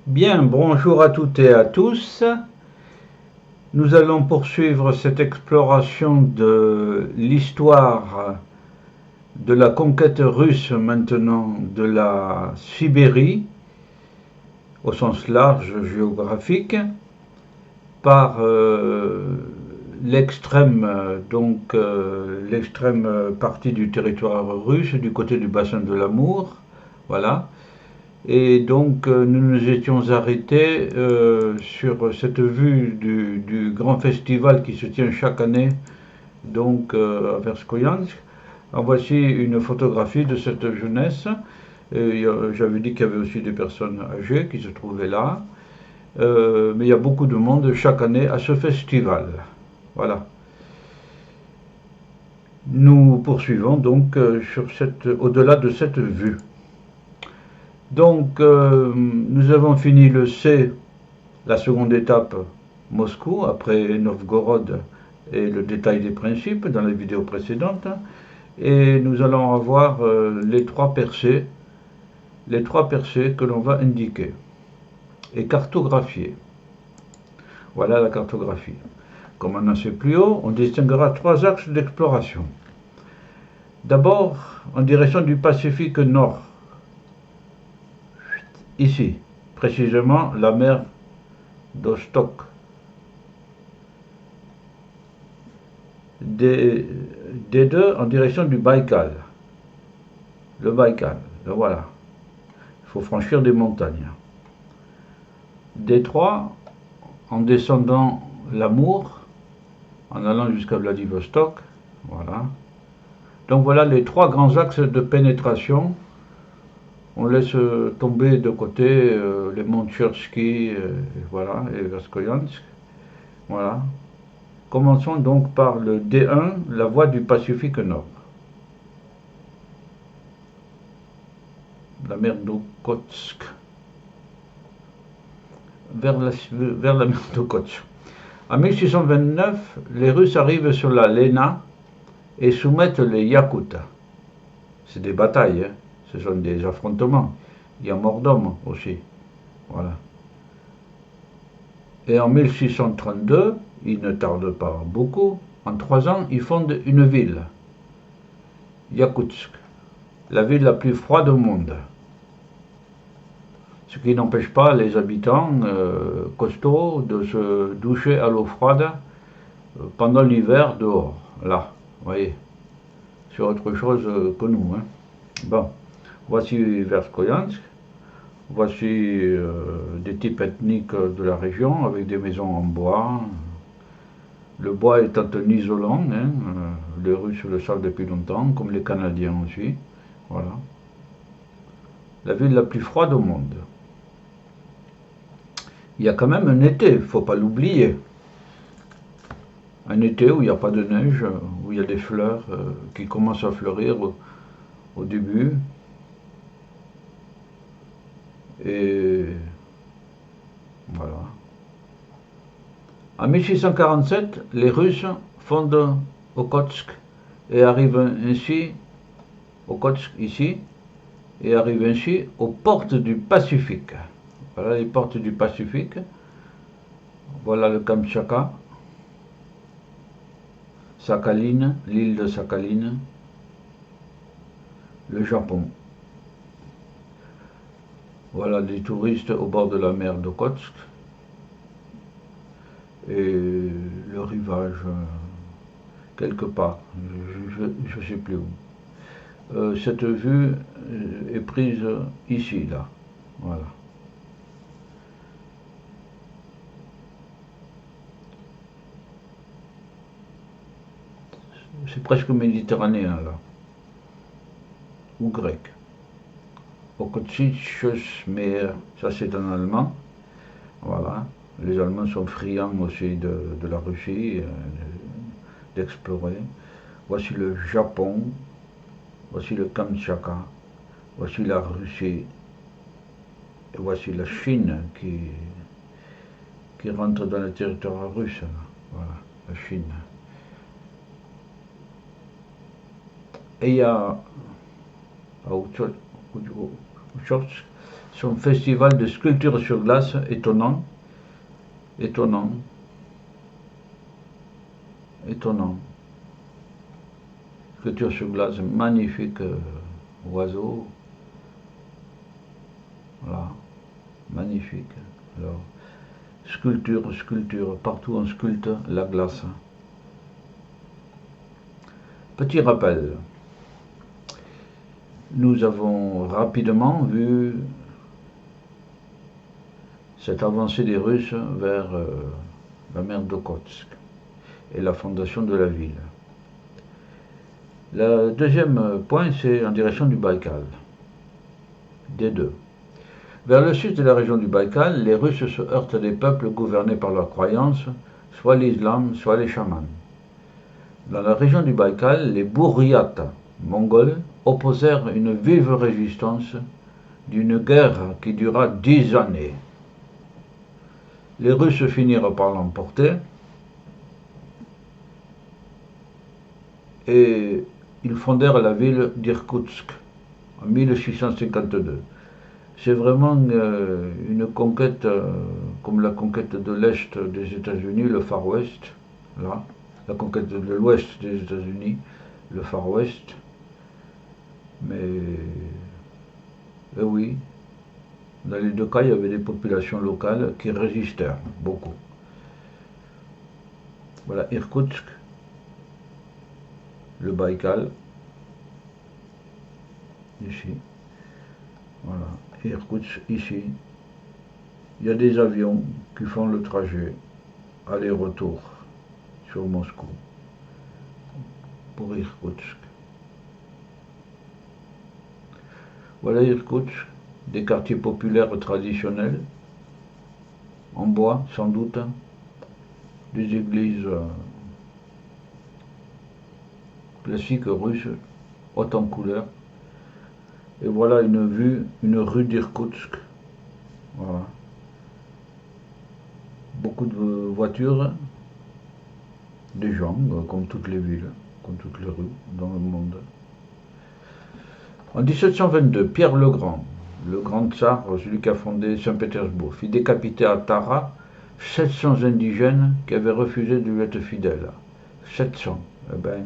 Bien, bonjour à toutes et à tous. Nous allons poursuivre cette exploration de l'histoire de la conquête russe maintenant de la Sibérie, au sens large géographique, par l'extrême partie du territoire russe, du côté du bassin de l'Amour, voilà. Et donc nous nous étions arrêtés sur cette vue du grand festival qui se tient chaque année donc à Verskoyansk. En voici une photographie de cette jeunesse. J'avais dit qu'il y avait aussi des personnes âgées qui se trouvaient là. Mais il y a beaucoup de monde chaque année à ce festival. Voilà. Nous poursuivons donc au-delà de cette vue. Donc, nous avons fini le C, la seconde étape, Moscou, après Novgorod et le détail des principes dans la vidéo précédente. Et nous allons avoir les trois percées que l'on va indiquer et cartographier. Voilà la cartographie. Comme on en sait plus haut, on distinguera trois axes d'exploration. D'abord, en direction du Pacifique Nord. Ici, précisément la mer d'Ostok. Des deux en direction du Baïkal. Le Baïkal, le voilà. Il faut franchir des montagnes. Des trois en descendant l'Amour, en allant jusqu'à Vladivostok. Voilà. Donc voilà les trois grands axes de pénétration. On laisse tomber de côté les monts Tchersky, voilà, et Verskoyansk. Voilà. Commençons donc par le D1, la voie du Pacifique Nord. La mer d'Okhotsk. Vers la mer d'Okhotsk. En 1629, les Russes arrivent sur la Lena et soumettent les Yakoutes. C'est des batailles, hein. Ce sont des affrontements. Il y a mort d'homme aussi. Voilà. Et en 1632, ils ne tardent pas beaucoup, en 3 ans, ils fondent une ville, Yakoutsk, la ville la plus froide au monde. Ce qui n'empêche pas les habitants costauds de se doucher à l'eau froide pendant l'hiver dehors. Là, vous voyez, c'est autre chose que nous. Hein. Bon, voici Verskoyansk. Voici des types ethniques de la région avec des maisons en bois. Le bois est un isolant, hein, les Russes le savent depuis longtemps, comme les Canadiens aussi. Voilà. La ville la plus froide au monde. Il y a quand même un été, il ne faut pas l'oublier. Un été où il n'y a pas de neige, où il y a des fleurs qui commencent à fleurir au début. Et voilà. En 1647, les Russes fondent Okhotsk et arrivent ainsi, Okhotsk ici, et arrivent ainsi aux portes du Pacifique. Voilà les portes du Pacifique. Voilà le Kamtchatka, Sakhaline, l'île de Sakhaline, le Japon. Voilà des touristes au bord de la mer d'Okhotsk. Et le rivage, quelque part, je ne sais plus où. Cette vue est prise ici, là. Voilà. C'est presque méditerranéen, là. Ou grec. Okhotskisches Meer, ça c'est en allemand. Voilà. Les Allemands sont friands aussi de la Russie, d'explorer. Voici le Japon, voici le Kamtchatka, voici la Russie, et voici la Chine qui rentre dans le territoire russe. Voilà, la Chine. Et il y a à Okhotsk, son festival de sculpture sur glace étonnant, étonnant, étonnant. Sculpture sur glace, magnifique oiseau. Voilà, magnifique. Alors, sculpture, sculpture, partout on sculpte la glace. Petit rappel, nous avons rapidement vu cette avancée des Russes vers la mer d'Okhotsk et la fondation de la ville. Le deuxième point, c'est en direction du Baïkal, des deux. Vers le sud de la région du Baïkal, les Russes se heurtent à des peuples gouvernés par leurs croyances, soit l'islam, soit les chamans. Dans la région du Baïkal, les Bouriates mongols opposèrent une vive résistance d'une guerre qui dura 10 années. Les Russes finirent par l'emporter et ils fondèrent la ville d'Irkoutsk en 1652. C'est vraiment une conquête comme la conquête de l'Est des États-Unis, le Far West, là, la conquête de l'Ouest des États-Unis, le Far West. Mais oui, dans les deux cas, il y avait des populations locales qui résistèrent beaucoup. Voilà, Irkoutsk, le Baïkal, ici. Voilà, Irkoutsk, ici. Il y a des avions qui font le trajet aller-retour sur Moscou pour Irkoutsk. Voilà Irkoutsk, des quartiers populaires traditionnels, en bois sans doute, des églises classiques russes, hautes en couleur. Et voilà une vue, une rue d'Irkoutsk. Voilà. Beaucoup de voitures, des gens, comme toutes les villes, comme toutes les rues dans le monde. En 1722, Pierre le Grand tsar, celui qui a fondé Saint-Pétersbourg, fit décapiter à Tara 700 indigènes qui avaient refusé de lui être fidèles. 700. Eh ben,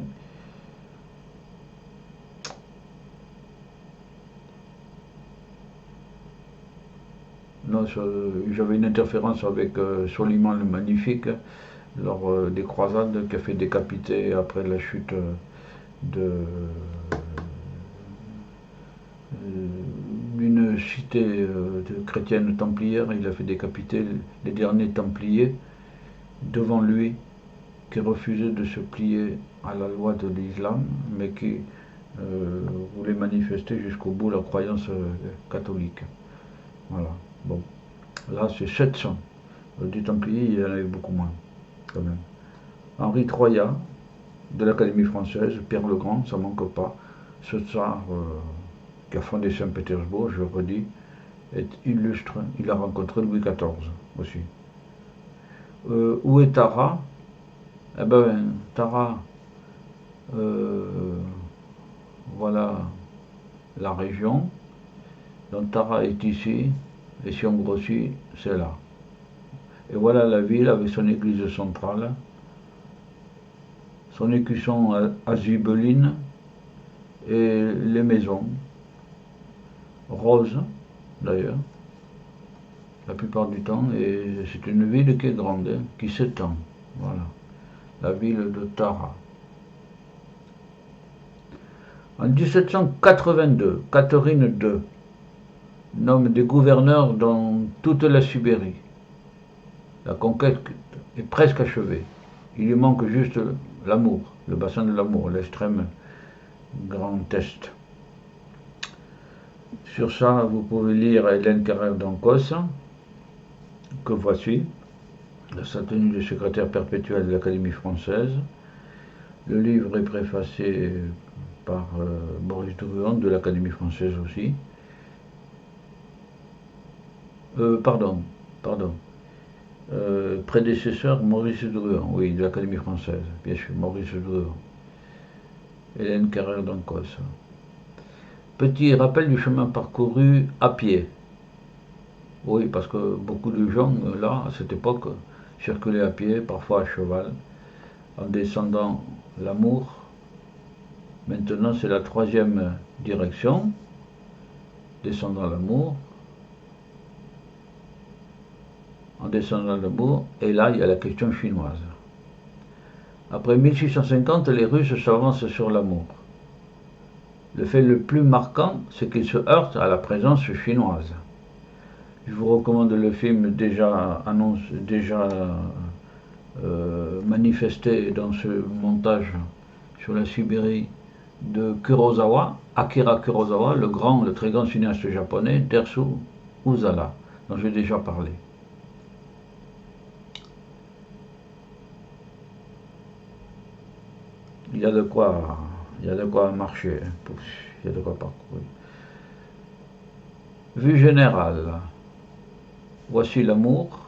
non, j'avais une interférence avec Soliman le Magnifique lors des croisades qui a fait décapiter après la chute d'une cité chrétienne templière. Il a fait décapiter les derniers templiers devant lui qui refusaient de se plier à la loi de l'islam mais qui voulaient manifester jusqu'au bout la croyance catholique. Voilà. Bon, là c'est 700. Des Templiers, il y en avait beaucoup moins, quand même. Henri Troyat, de l'Académie française, Pierre le Grand, ça manque pas. Ce tsar qui a fondé Saint-Pétersbourg, je redis, est illustre. Il a rencontré Louis XIV aussi. Où est Tara? Eh ben, Tara, voilà la région. Donc Tara est ici. Et si on grossit, c'est là. Et voilà la ville avec son église centrale, son écusson à zibeline et les maisons, roses d'ailleurs, la plupart du temps. Et c'est une ville qui est grande, hein, qui s'étend. Voilà, la ville de Tara. En 1782, Catherine II nomme des gouverneurs dans toute la Sibérie. La conquête est presque achevée. Il lui manque juste l'Amour, le bassin de l'Amour, l'extrême Grand Est. Sur ça, vous pouvez lire Hélène Carrère d'Ancos, que voici, sa tenue de secrétaire perpétuel de l'Académie française. Le livre est préfacé par Maurice Drouin de l'Académie française aussi. Prédécesseur Maurice Drouin, oui, de l'Académie française, bien sûr, Maurice Drouin. Hélène Carrère d'Ancos. Petit rappel du chemin parcouru à pied. Oui, parce que beaucoup de gens, là, à cette époque, circulaient à pied, parfois à cheval, en descendant l'Amour. Maintenant, c'est la troisième direction, descendant l'Amour, en descendant l'Amour, et là, il y a la question chinoise. Après 1650, les Russes s'avancent sur l'Amour. Le fait le plus marquant, c'est qu'ils se heurtent à la présence chinoise. Je vous recommande le film déjà manifesté dans ce montage sur la Sibérie de Kurosawa, Akira Kurosawa, le très grand cinéaste japonais, Dersu Uzala, dont j'ai déjà parlé. Il y a de quoi marcher, il y a de quoi parcourir. Vue générale. Voici l'Amour,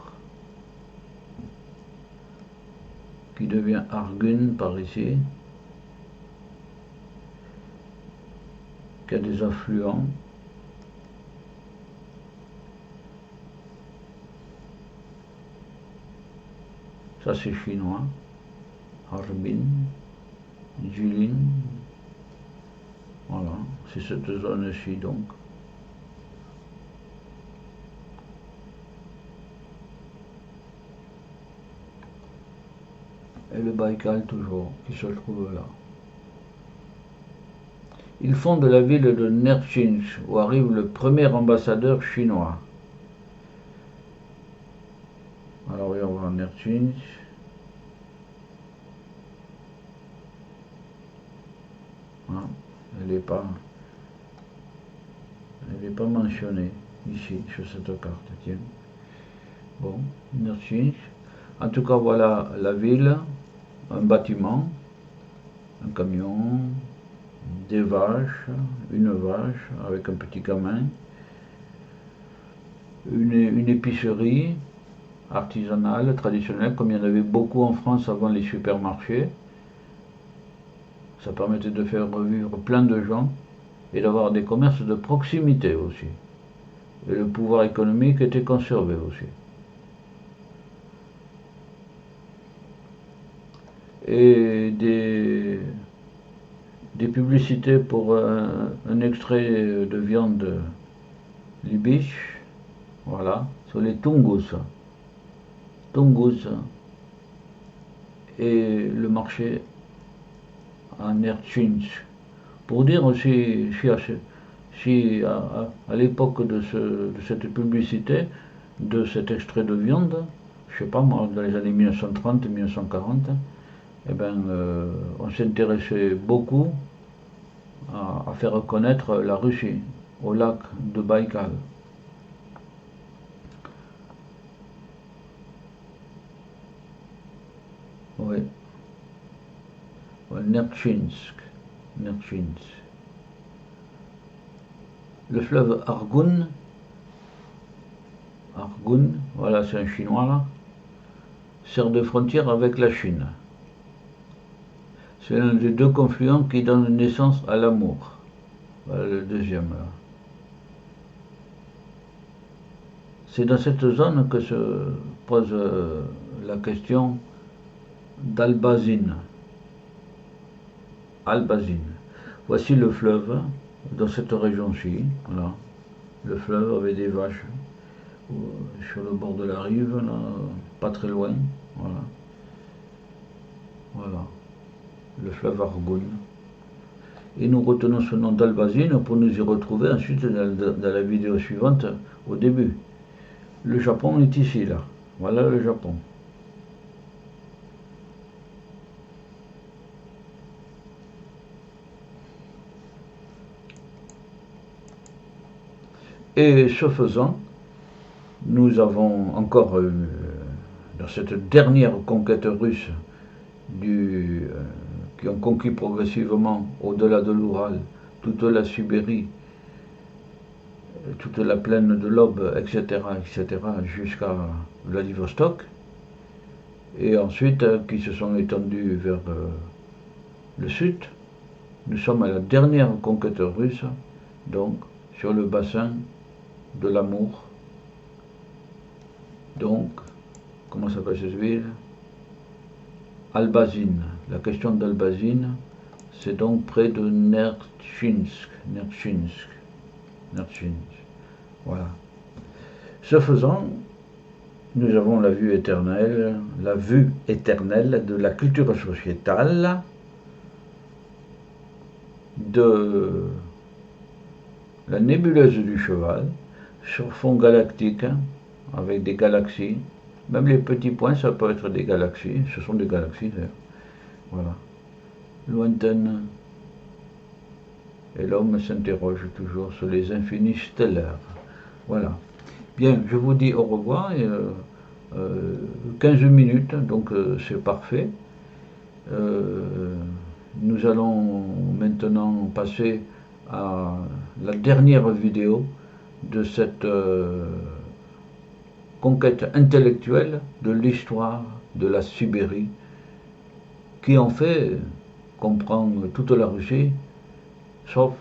qui devient Argun par ici, qui a des affluents. Ça c'est chinois, Harbin, Jilin, voilà, c'est cette zone-ci donc. Et le Baïkal toujours, qui se trouve là. Ils fondent la ville de Nerchinsk, où arrive le premier ambassadeur chinois. Alors on va voir Nerchinsk. Ah, elle n'est pas mentionnée ici sur cette carte. Tiens. Bon, Nerchinsk. En tout cas, voilà la ville, un bâtiment, un camion, des vaches, une vache avec un petit gamin, une épicerie artisanale, traditionnelle, comme il y en avait beaucoup en France avant les supermarchés. Ça permettait de faire revivre plein de gens et d'avoir des commerces de proximité aussi. Et le pouvoir économique était conservé aussi. Et des publicités pour un extrait de viande libiche, voilà, sur les Tungus. Et le marché à Nerchinsk. Pour dire aussi, si à l'époque de cette publicité, de cet extrait de viande, je sais pas moi, dans les années 1930-1940, eh ben, on s'intéressait beaucoup à faire reconnaître la Russie au lac de Baïkal. Oui. Nerchinsk. Le fleuve Argun, voilà c'est un chinois là, sert de frontière avec la Chine. C'est l'un des deux confluents qui donne naissance à l'Amour. Voilà le deuxième là. C'est dans cette zone que se pose la question d'Albazine. Voici le fleuve dans cette région-ci. Voilà. Le fleuve avec des vaches sur le bord de la rive, là, pas très loin. Voilà. Le fleuve Argun. Et nous retenons ce nom d'Albazine pour nous y retrouver ensuite dans la vidéo suivante au début. Le Japon est ici, là. Voilà le Japon. Et ce faisant, nous avons encore, dans cette dernière conquête russe, qui ont conquis progressivement, au-delà de l'Oural, toute la Sibérie, toute la plaine de l'Ob, etc., jusqu'à Vladivostok, et ensuite qui se sont étendus vers le sud. Nous sommes à la dernière conquête russe, donc sur le bassin de l'Amour, Donc, comment s'appelle cette ville? Albazine. La question d'Albazine, c'est donc près de Nertchinsk. Voilà. Ce faisant, nous avons la vue éternelle de la culture sociétale, de la nébuleuse du cheval, sur fond galactique, avec des galaxies. Même les petits points, ça peut être des galaxies. Ce sont des galaxies, d'ailleurs. Voilà. Lointaine. Et l'homme s'interroge toujours sur les infinis stellaires. Voilà. Bien, je vous dis au revoir. 15 minutes, donc c'est parfait. Nous allons maintenant passer à la dernière vidéo de cette conquête intellectuelle de l'histoire de la Sibérie, qui en fait comprend toute la Russie, sauf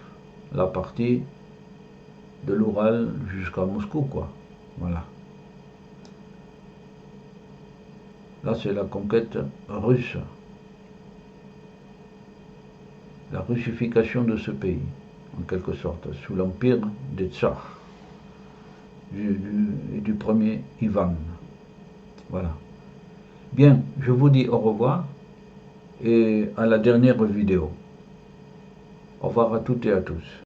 la partie de l'Oural jusqu'à Moscou, quoi. Voilà. Là, c'est la conquête russe, la russification de ce pays, en quelque sorte, sous l'empire des tsars, du premier Ivan. Voilà. Bien, je vous dis au revoir et à la dernière vidéo. Au revoir à toutes et à tous.